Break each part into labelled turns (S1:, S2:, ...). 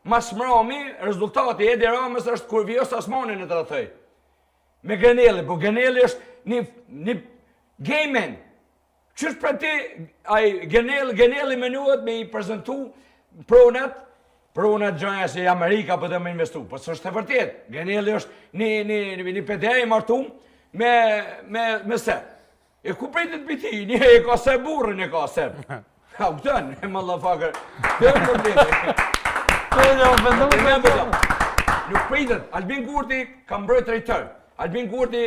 S1: mas mrami, rezultati Edi Ramës është kur Vjosa Osmani në të rëthëj. Me Grenelli, po Grenelli është një gejmen. Qështë për ti, Grenelli menuat me i prezentu pronat gjoja se Amerika për të me investu. Po së është të vërtet, Grenelli është një PDA i martum me se. E ku prejtit për ti, një e ka se burën e ka se. Ha, u këtën, e motherfucker. Këtë problemi. Nuk pritet, Albin Kurti ka mbrojt drejtër. Albin Kurti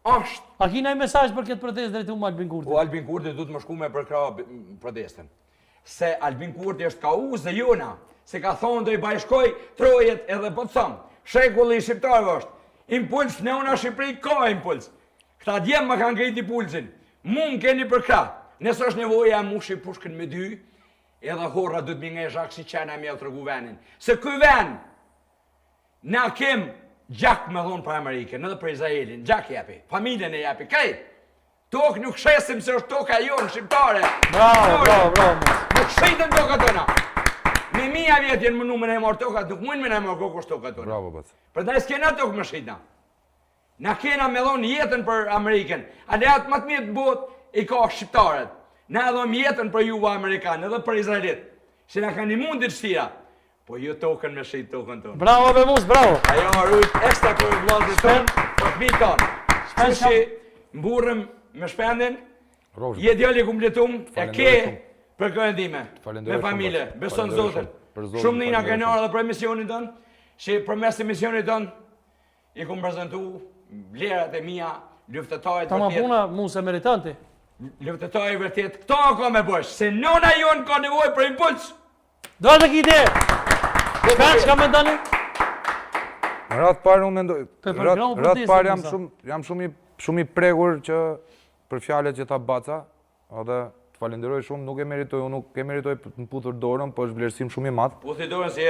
S1: është.
S2: A kina i mesazh për këtë protestë drejtu më Albin Kurti?
S1: Po Albin Kurti du të më shku me përkrah protestën. Se Albin Kurti është ka uzë dhe jona, se ka thonë do i bashkoj trojet edhe po të thonë. Shekulli i shqiptarëve është. Impuls në una Shqipëri ka impuls. Këta djemë më kanë ngrit impulsin. Mund keni përkrah. Nësë është nevoja mushi pushkën me dy, edhe horra du të mi nga e shakë si qena me e të rëgu venin. Se këj ven, na kem gjak me dhonë për Amerikën, edhe për Izraelin, gjak jepi, familjen e jepi, krejt. Tokë nuk shesim se është toka jonë, shqiptare.
S2: Bravo.
S1: Nuk shqitën toka tona. Me mija vjetë jenë më numën e marë toka, nuk mujnë me në marë kokë është toka tona.
S3: Bravo, bëtë.
S1: Për da s'kena tokë më shqitna. Na kena me dhonë jetën për Amerikën, aleat më të mirë të botë, i ka shqiptarët. Na edhom jetën për juve Amerikanë, edhe për Izraelit. Se na kanë i mundit shtira. Po ju tokën me shqit tokën tonë.
S2: Bravo, Bemus, bravo.
S1: Ajo arrujt ekstra për vllazërit tonë, për fëmijët tonë. Shpeshi mburrëm me shpendin, je djali kumpletum, e ke për këndime, me familje, beson Zotin. Shumë nina kënaqur edhe për emisionin tonë, që përmes emisionit tonë i kum prezantu vlerat e mia, luftëtarët
S2: Ta ma puna muse meritanti.
S1: Luftëtarët vërtet, këto ka me bësh, se nona jonë ka nevojë për impuls.
S2: Do të kite. Çfarë ka mendoni?
S3: Ratë parë unë mendoj. Ratë parë jam shumë i prekur që për fjalët që ta baca, edhe të falenderoj shumë, nuk e meritoj, unë nuk e meritoj të mputhur dorën, po është vlerësim shumë i madh.
S1: Puthi dorën si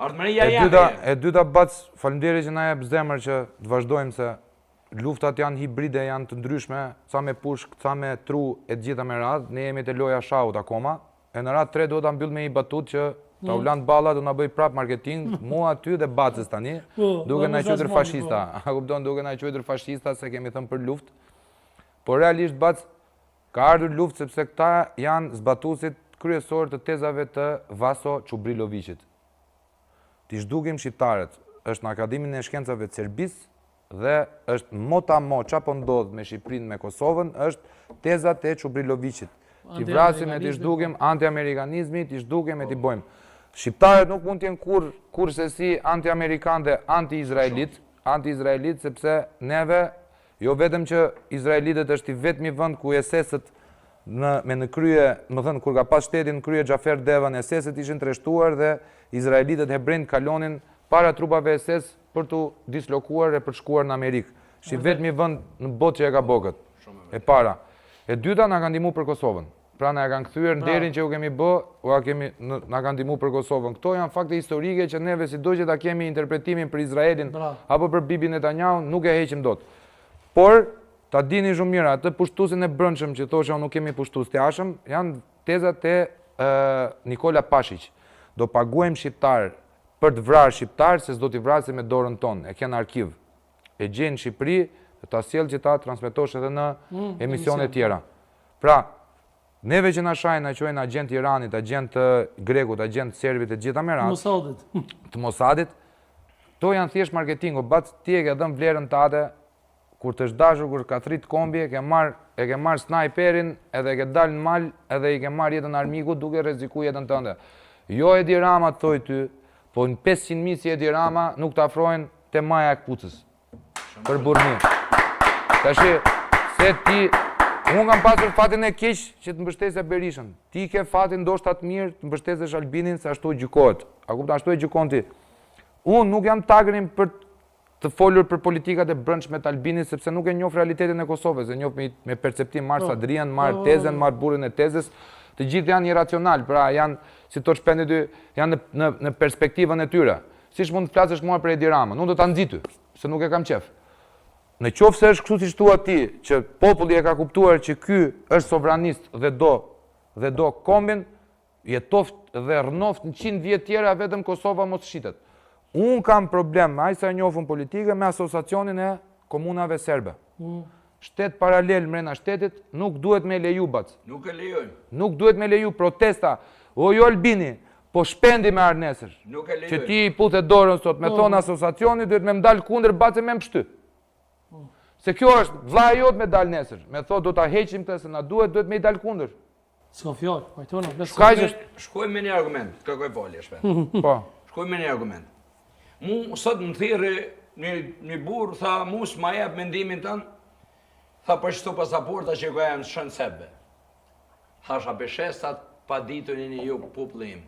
S1: ardhmëria jam.
S3: E dyta bac, faleminderit që na jep zemër që të vazhdojmë se luftat janë hibride, janë të ndryshme, ca me pushk, ca me tru, e gjitha me radhë, ne jemi të loja shaut akoma, e në radhë 3 do ta mbyll me një batut që ta ulant balla do na bëj prap marketing, mua ty dhe bacës tani, duke na quajtur fashista. A kupton, duke na quajtur fashista se kemi thënë për luftë. Por realisht bac ka ardhur luftë sepse këta janë zbatuesit kryesor të tezave të Vaso Çubrilovićit. Ti zhdugim shqiptarët, është në Akademinë e Shkencave të Serbisë, dhe është motamo çapo ndodh me Shqipërinë, me Kosovën, është tezat e Çubrilovićit. Ti vrasim e ti zhdugim anti-amerikanizmi, ti zhdugim e ti bojmë. Shqiptarët nuk mund t'jenë kur se si anti-amerikan dhe anti-izraelit, sepse neve, jo vetëm që izraelitët është i vetmi vend ku SS-ët në krye, më thënë, kur ka pas shtetin në krye Xhafer Devan, SS-ët ishin treshtuar dhe izraelitët hebrejt kalonin para trupave SS për të dislokuar e për shkuar në Amerikë. Shi vetëmi vënd në botë që e ka bogët. E para. E dyta na kanë ndihmuar për Kosovën. Pra na e kanë kthyer nderin që u kemi bë, na kanë ndihmuar për Kosovën. Këto janë fakte historike që neve sido që ta kemi interpretimin për Izraelin apo për Bibi Netanyahu, nuk e heqim dot. Por ta dini shumë mirë, atë pushtuesin e brendshëm që thoshë nuk kemi pushtues të jashtëm, janë tezat e Nikola Pashić. Do paguajmë shqiptar për të vrarë shqiptar, se s'do t'i vrasim me dorën tonë, e kënë arkiv. E gjenë Shqipëri, ta sjellë që ta transmetosh edhe në emisione tjera. Pra, neve që na shajnë, na quajnë agent Iranit, agent Grekut, agent Serbit, e gjitha me radhë, të Mossadit, to janë thjesht marketing, o bac ti e ke dhënë vlerën tate, kur të shdashur, kur ka thrit kombi, e ke marr snajperin, edhe e ke dalë në mal, edhe i ke marr jetën armikut, duke rreziku jetën tënde. Jo Edi Rama të thoj ty, po në 500 mijë si Edi Rama nuk të afrojnë te maja e Kpucës. Për burni. Tashi, se ti, unë kam pasur fatin e keq që të mbështesja Berishën. Ti ke fatin ndoshta të mirë të mbështesesh Albinin se ashtu gjykohet. A kupton, ashtu e gjykon ti. Unë nuk jam tagrin për të folur për politikat e brendshme të Albinit sepse nuk e njoh realitetin e Kosovës, e njoh me perceptim marr Sadrian, marr tezën, marr burrin e tezës. Të gjithë janë iracional, pra janë, si të shpendi ty, janë në perspektivën e tyre. Siç mund të flasësh mua për Edi Rama, unë do ta nxiti, se nuk e kam qef. Në qoftë se është kështu siç thua ti, që populli e ka kuptuar që ky është sovranist dhe do kombin, jetoft dhe rënoft në 100 vjet tjera vetëm Kosova mos shitet. Unë kam problem, a i sa njofën politike, me asociacionin e komunave serbe. Shtet paralel mrena shtetit, nuk duhet me leju bac.
S1: Nuk e lejojmë.
S3: Nuk duhet me leju protesta. O jo Albini, po shpendi me arnesër.
S1: Nuk e lejojmë.
S3: Që ti i puthe dorën sot, me thonë asociacioni, duhet me mdal kundër bace me mshty. Se kjo është vlla jot me dal nesër. Me thotë do ta heqim këtë se na duhet me i dal kundër.
S2: S'ka fjallë, pajtona.
S3: Shkaj që
S1: Shkoj me një argument, kërkoj folje shpet.
S3: po.
S1: Shkoj me një argument. Mu sot më thirrë një burr, tha mu s'ma jep mendimin tënë, tha për çto pasaporta që ka janë shën serbe. Thasha beshestat pa ditën e një ju populli im.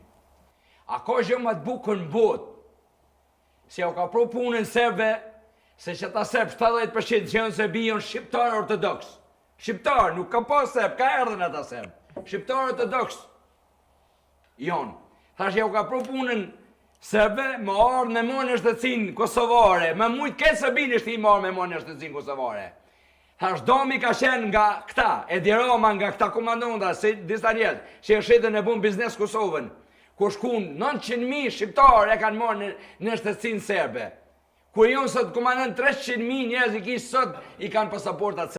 S1: A ka gjë më të bukur në botë? Si u ka pru punën serbe, se që ta serb 70% që janë serbi janë shqiptar ortodoks. Shqiptar, nuk ka pas serb, ka erdhen ata serb. Shqiptar ortodoks. Jon. Thash ja u ka pru punën serbe, më ardhë me monë shtëtsin kosovare, me mujtë këtë Serbin ishtë i marrë me monë shtëtsin kosovare. Thash domi ka qenë nga këta, Edi Rama nga këta komandonda, si disa njerëz, që e shetën e bun biznes Kosovën, ku shkun 900.000 shqiptarë e kanë marrë në shtëtsin serbe. Kur jonë sot komandon 300.000 njerëz i kishë sot, i kanë pasaportat